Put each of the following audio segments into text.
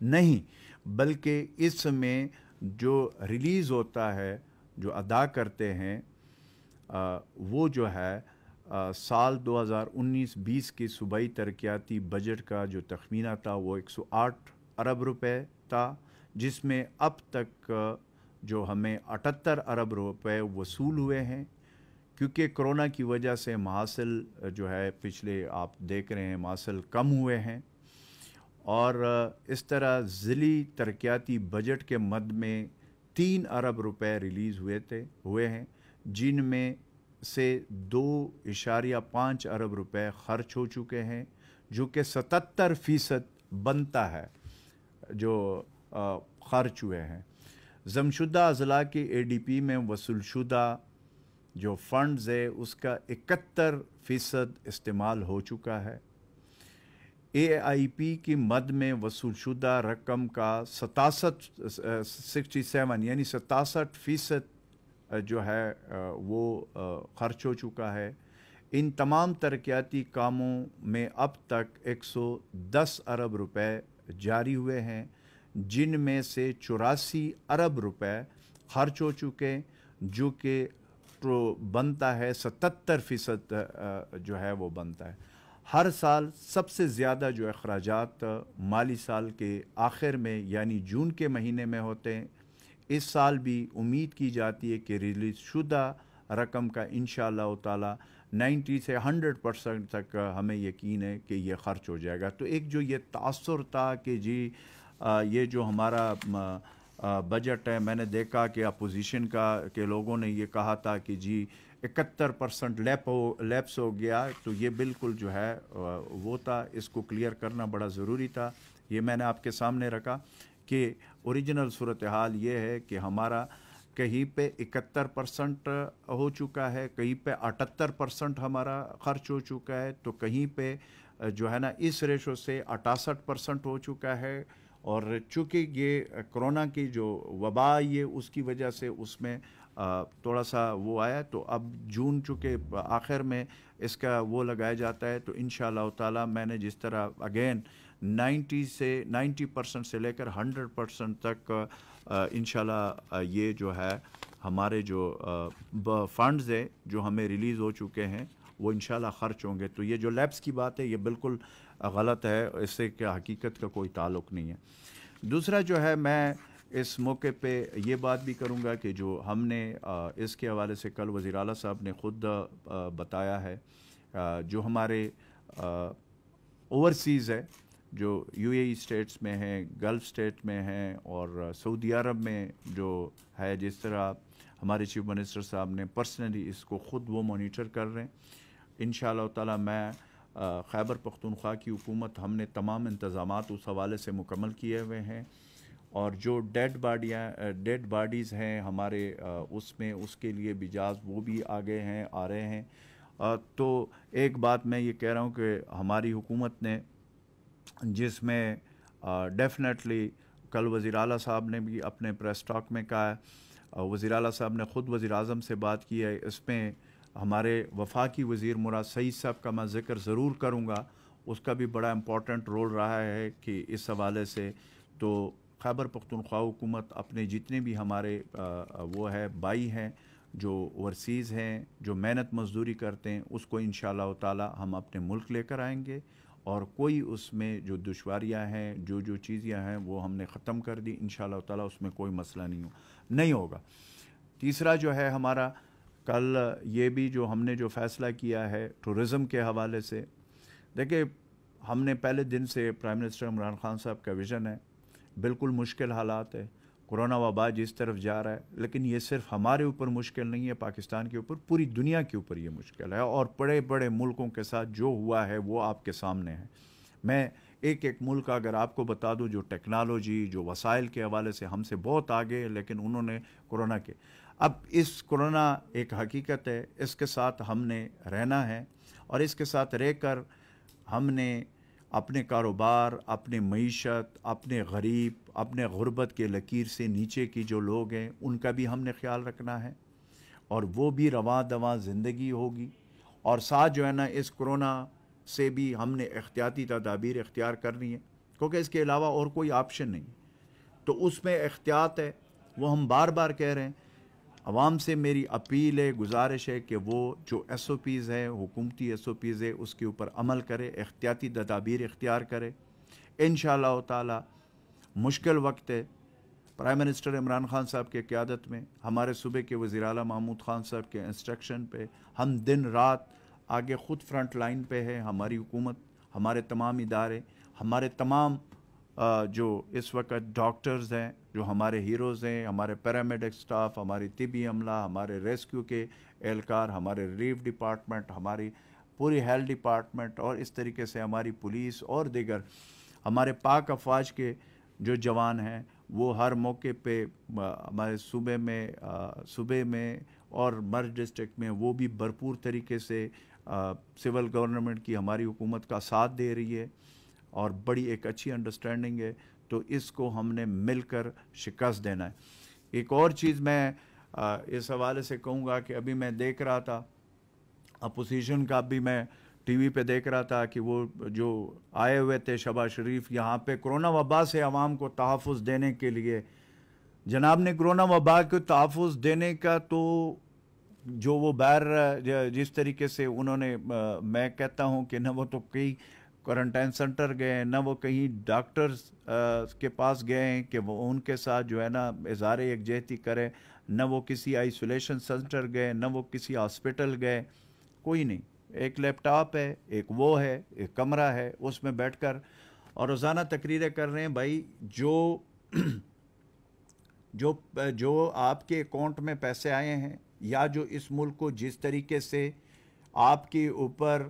نہیں، بلکہ اس میں جو ریلیز ہوتا ہے، جو ادا کرتے ہیں، وہ جو ہے سال 2019-20 کی صوبائی ترقیاتی بجٹ کا جو تخمینہ تھا وہ 108 ارب روپے تھا، جس میں اب تک جو ہمیں 78 ارب روپے وصول ہوئے ہیں، کیونکہ کرونا کی وجہ سے محاصل جو ہے پچھلے آپ دیکھ رہے ہیں محاصل کم ہوئے ہیں، اور اس طرح ضلعی ترقیاتی بجٹ کے مد میں 3 ارب روپے ریلیز ہوئے ہیں، جن میں سے 2.5 ارب روپے خرچ ہو چکے ہیں، جو کہ 77% بنتا ہے جو خرچ ہوئے ہیں۔ ضم شدہ اضلاع کے اے ڈی پی میں وصول شدہ جو فنڈز ہے اس کا 71% استعمال ہو چکا ہے۔ اے آئی پی کی مد میں وصول شدہ رقم کا 67 یعنی 67% جو ہے وہ خرچ ہو چکا ہے۔ ان تمام ترقیاتی کاموں میں اب تک 110 ارب روپے جاری ہوئے ہیں، جن میں سے 84 ارب روپے خرچ ہو چکے، جو کہ بنتا ہے 77% جو ہے وہ بنتا ہے۔ ہر سال سب سے زیادہ جو اخراجات مالی سال کے آخر میں یعنی جون کے مہینے میں ہوتے ہیں۔ اس سال بھی امید کی جاتی ہے کہ ریلیز شدہ رقم کا انشاءاللہ تعالی 90 سے 100% تک ہمیں یقین ہے کہ یہ خرچ ہو جائے گا۔ تو ایک جو یہ تاثر تھا کہ جی یہ جو ہمارا بجٹ ہے، میں نے دیکھا کہ اپوزیشن کے لوگوں نے یہ کہا تھا کہ جی 71% لیپس ہو گیا، تو یہ بالکل جو ہے وہ تھا، اس کو کلیئر کرنا بڑا ضروری تھا۔ یہ میں نے آپ کے سامنے رکھا کہ اوریجنل صورتحال یہ ہے کہ ہمارا کہیں پہ 71% ہو چکا ہے، کہیں پہ 78% ہمارا خرچ ہو چکا ہے، تو کہیں پہ جو ہے نا اس ریشو سے 68% ہو چکا ہے۔ اور چونکہ یہ کرونا کی جو وبا آئی ہے اس کی وجہ سے اس میں تھوڑا سا وہ آیا، تو اب جون چونکہ آخر میں اس کا وہ لگایا جاتا ہے، تو انشاءاللہ تعالی میں نے جس طرح اگین 90% سے لے کر 100% تک انشاءاللہ یہ جو ہے ہمارے جو فنڈز ہے جو ہمیں ریلیز ہو چکے ہیں وہ انشاءاللہ خرچ ہوں گے۔ تو یہ جو لیپس کی بات ہے یہ بالکل غلط ہے، اس سے کہ حقیقت کا کوئی تعلق نہیں ہے۔ دوسرا جو ہے میں اس موقع پہ یہ بات بھی کروں گا کہ جو ہم نے اس کے حوالے سے کل وزیر اعلیٰ صاحب نے خود بتایا ہے، جو ہمارے اوورسیز ہے، جو یو اے ای اسٹیٹس میں ہیں، گلف اسٹیٹ میں ہیں اور سعودی عرب میں جو ہے، جس طرح ہمارے چیف منسٹر صاحب نے پرسنلی اس کو خود وہ مانیٹر کر رہے ہیں۔ انشاءاللہ تعالی میں خیبر پختونخوا کی حکومت ہم نے تمام انتظامات اس حوالے سے مکمل کیے ہوئے ہیں، اور جو ڈیڈ باڈیز ہیں ہمارے اس میں اس کے لیے بھی جاز وہ بھی آگے ہیں، آ رہے ہیں۔ تو ایک بات میں یہ کہہ رہا ہوں کہ ہماری حکومت نے، جس میں ڈیفینیٹلی کل وزیر اعلیٰ صاحب نے بھی اپنے پریس ٹاک میں کہا ہے، وزیر اعلیٰ صاحب نے خود وزیر اعظم سے بات کی ہے، اس میں ہمارے وفاقی وزیر مراد سعید صاحب کا میں ذکر ضرور کروں گا، اس کا بھی بڑا امپورٹنٹ رول رہا ہے کہ اس حوالے سے تو خیبر پختونخوا حکومت اپنے جتنے بھی ہمارے وہ ہے بھائی ہیں جو اوورسیز ہیں، جو محنت مزدوری کرتے ہیں، اس کو انشاءاللہ تعالی ہم اپنے ملک لے کر آئیں گے، اور کوئی اس میں جو دشواریاں ہیں، جو چیزیں ہیں وہ ہم نے ختم کر دی انشاءاللہ تعالی، اس میں کوئی مسئلہ نہیں ہوگا۔ تیسرا جو ہے ہمارا کل یہ بھی جو ہم نے جو فیصلہ کیا ہے ٹورزم کے حوالے سے، دیکھیں ہم نے پہلے دن سے پرائم منسٹر عمران خان صاحب کا ویژن ہے، بالکل مشکل حالات ہے، کرونا وبا جس طرف جا رہا ہے، لیکن یہ صرف ہمارے اوپر مشکل نہیں ہے، پاکستان کے اوپر، پوری دنیا کے اوپر یہ مشکل ہے، اور بڑے بڑے ملکوں کے ساتھ جو ہوا ہے وہ آپ کے سامنے ہے۔ میں ایک ملک اگر آپ کو بتا دوں جو ٹیکنالوجی، جو وسائل کے حوالے سے ہم سے بہت آگے، لیکن انہوں نے کرونا کے، اب اس کرونا ایک حقیقت ہے، اس کے ساتھ ہم نے رہنا ہے، اور اس کے ساتھ رہ کر ہم نے اپنے کاروبار، اپنے معیشت، اپنے غریب، اپنے غربت کے لکیر سے نیچے کی جو لوگ ہیں ان کا بھی ہم نے خیال رکھنا ہے، اور وہ بھی رواں دواں زندگی ہوگی، اور ساتھ جو ہے نا اس کرونا سے بھی ہم نے احتیاطی تدابیر اختیار کرنی ہے۔ کیونکہ اس کے علاوہ اور کوئی آپشن نہیں. تو اس میں احتیاط ہے، وہ ہم بار بار کہہ رہے ہیں. عوام سے میری اپیل ہے، گزارش ہے کہ وہ جو ایس او پیز ہے، حکومتی ایس او پیز ہے، اس کے اوپر عمل کرے، احتیاطی تدابیر اختیار کرے. انشاءاللہ تعالی مشکل وقت ہے. پرائم منسٹر عمران خان صاحب کے قیادت میں، ہمارے صوبے کے وزیر اعلیٰ محمود خان صاحب کے انسٹرکشن پہ ہم دن رات آگے خود فرنٹ لائن پہ ہے. ہماری حکومت، ہمارے تمام ادارے، ہمارے تمام جو اس وقت ڈاکٹرز ہیں جو ہمارے ہیروز ہیں، ہمارے پیرامیڈک سٹاف، ہماری طبی عملہ، ہمارے ریسکیو کے اہلکار، ہمارے ریلیف ڈپارٹمنٹ، ہماری پوری ہیلتھ ڈپارٹمنٹ، اور اس طریقے سے ہماری پولیس اور دیگر ہمارے پاک افواج کے جو جوان ہیں، وہ ہر موقع پہ ہمارے صوبے میں اور مرج ڈسٹرکٹ میں وہ بھی بھرپور طریقے سے سول گورنمنٹ کی، ہماری حکومت کا ساتھ دے رہی ہے، اور بڑی ایک اچھی انڈرسٹینڈنگ ہے. تو اس کو ہم نے مل کر شکست دینا ہے. ایک اور چیز میں اس حوالے سے کہوں گا کہ ابھی میں دیکھ رہا تھا اپوزیشن کا، بھی میں ٹی وی پہ دیکھ رہا تھا کہ وہ جو آئے ہوئے تھے شہباز شریف یہاں پہ کورونا وبا سے عوام کو تحفظ دینے کے لیے. جناب نے کورونا وبا کو تحفظ دینے کا تو جو وہ جس طریقے سے انہوں نے، میں کہتا ہوں کہ نہ وہ تو کئی کوارنٹائن سینٹر گئے ہیں، نہ وہ کہیں ڈاکٹرز کے پاس گئے ہیں کہ وہ ان کے ساتھ جو ہے نا اظہار یکجہتی کرے، نہ وہ کسی آئسولیشن سینٹر گئے، نہ وہ کسی ہاسپٹل گئے، کوئی نہیں. ایک لیپ ٹاپ ہے، ایک وہ ہے، ایک کمرہ ہے، اس میں بیٹھ کر اور روزانہ تقریریں کر رہے ہیں. بھائی جو آپ کے اکاؤنٹ میں پیسے آئے ہیں، یا جو اس ملک کو جس طریقے سے آپ کے اوپر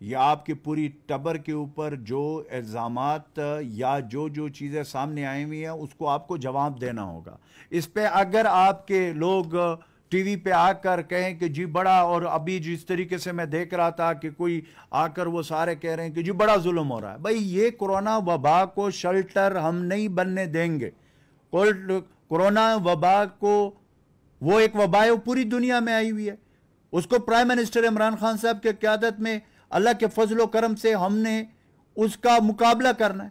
یا آپ کی پوری ٹبر کے اوپر جو الزامات یا جو چیزیں سامنے آئی ہوئی ہیں، اس کو آپ کو جواب دینا ہوگا. اس پہ اگر آپ کے لوگ ٹی وی پہ آ کر کہیں کہ جی بڑا، اور ابھی جس طریقے سے میں دیکھ رہا تھا کہ کوئی آ کر وہ سارے کہہ رہے ہیں کہ جی بڑا ظلم ہو رہا ہے. بھائی یہ کورونا وبا کو شیلٹر ہم نہیں بننے دیں گے. کورونا وبا کو، وہ ایک وبا ہے، وہ پوری دنیا میں آئی ہوئی ہے. اس کو پرائم منسٹر عمران خان صاحب کے قیادت میں اللہ کے فضل و کرم سے ہم نے اس کا مقابلہ کرنا ہے.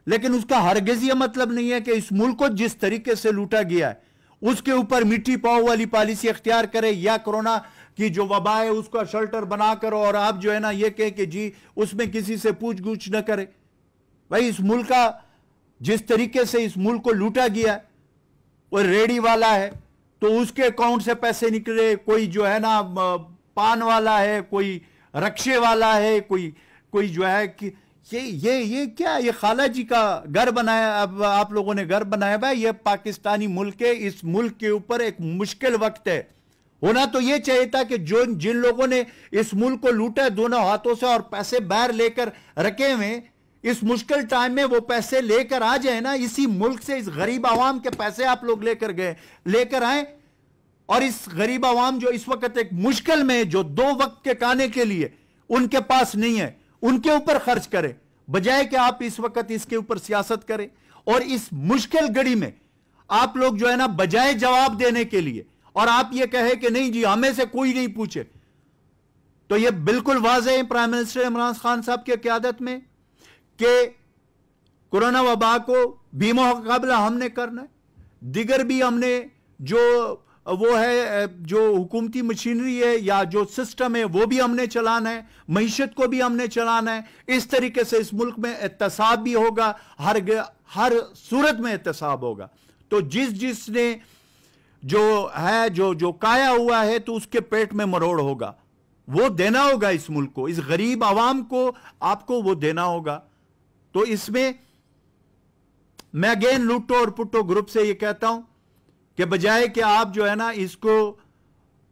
لیکن اس کا ہرگز یہ مطلب نہیں ہے کہ اس ملک کو جس طریقے سے لوٹا گیا ہے اس کے اوپر میٹھی پاؤ والی پالیسی اختیار کرے، یا کورونا کی جو وبا ہے اس کا شیلٹر بنا کر اور آپ جو ہے نا یہ کہیں کہ جی اس میں کسی سے پوچھ گچھ نہ کرے. بھائی اس ملک کا جس طریقے سے اس ملک کو لوٹا گیا ہے، وہ ریڑی والا ہے تو اس کے اکاؤنٹ سے پیسے نکلے، کوئی جو ہے نا پان والا ہے، کوئی رکشے والا ہے، کوئی جو ہے کہ یہ کیا، یہ خالہ جی کا گھر بنایا، اب آپ لوگوں نے گھر بنایا. بھائی یہ پاکستانی ملک ہے، اس ملک کے اوپر ایک مشکل وقت ہے. ہونا تو یہ چاہیے تھا کہ جن لوگوں نے اس ملک کو لوٹا ہے دونوں ہاتھوں سے اور پیسے باہر لے کر رکھے ہوئے، اس مشکل ٹائم میں وہ پیسے لے کر آ جائیں نا. اسی ملک سے اس غریب عوام کے پیسے آپ لوگ لے کر آئیں، اور اس غریب عوام جو اس وقت ایک مشکل میں، جو 2 وقت کے کھانے کے لیے ان کے پاس نہیں ہے، ان کے اوپر خرچ کرے، بجائے کہ آپ اس وقت اس کے اوپر سیاست کریں. اور اس مشکل گھڑی میں آپ لوگ جو ہے نا بجائے جواب دینے کے لیے، اور آپ یہ کہے کہ نہیں جی ہمیں سے کوئی نہیں پوچھے، تو یہ بالکل واضح ہے پرائم منسٹر عمران خان صاحب کے قیادت میں کہ کورونا وبا کو بھی مقابلہ ہم نے کرنا ہے. دیگر بھی ہم نے جو وہ ہے، جو حکومتی مشینری ہے یا جو سسٹم ہے وہ بھی ہم نے چلانا ہے، معیشت کو بھی ہم نے چلانا ہے. اس طریقے سے اس ملک میں احتساب بھی ہوگا، ہر صورت میں احتساب ہوگا. تو جس نے جو کایا ہوا ہے تو اس کے پیٹ میں مروڑ ہوگا، وہ دینا ہوگا اس ملک کو، اس غریب عوام کو آپ کو وہ دینا ہوگا. تو اس میں میں اگین لوٹو اور پٹو گروپ سے یہ کہتا ہوں کہ بجائے کہ آپ جو ہے نا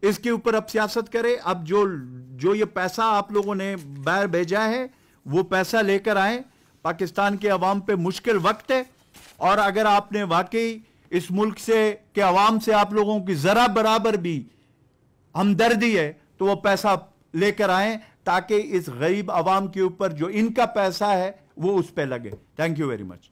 اس کے اوپر اب سیاست کرے، اب جو یہ پیسہ آپ لوگوں نے باہر بھیجا ہے وہ پیسہ لے کر آئیں. پاکستان کے عوام پہ مشکل وقت ہے، اور اگر آپ نے واقعی اس ملک کے عوام سے آپ لوگوں کی ذرا برابر بھی ہمدردی ہے تو وہ پیسہ لے کر آئیں، تاکہ اس غریب عوام کے اوپر جو ان کا پیسہ ہے وہ اس پہ لگے. Thank you very much.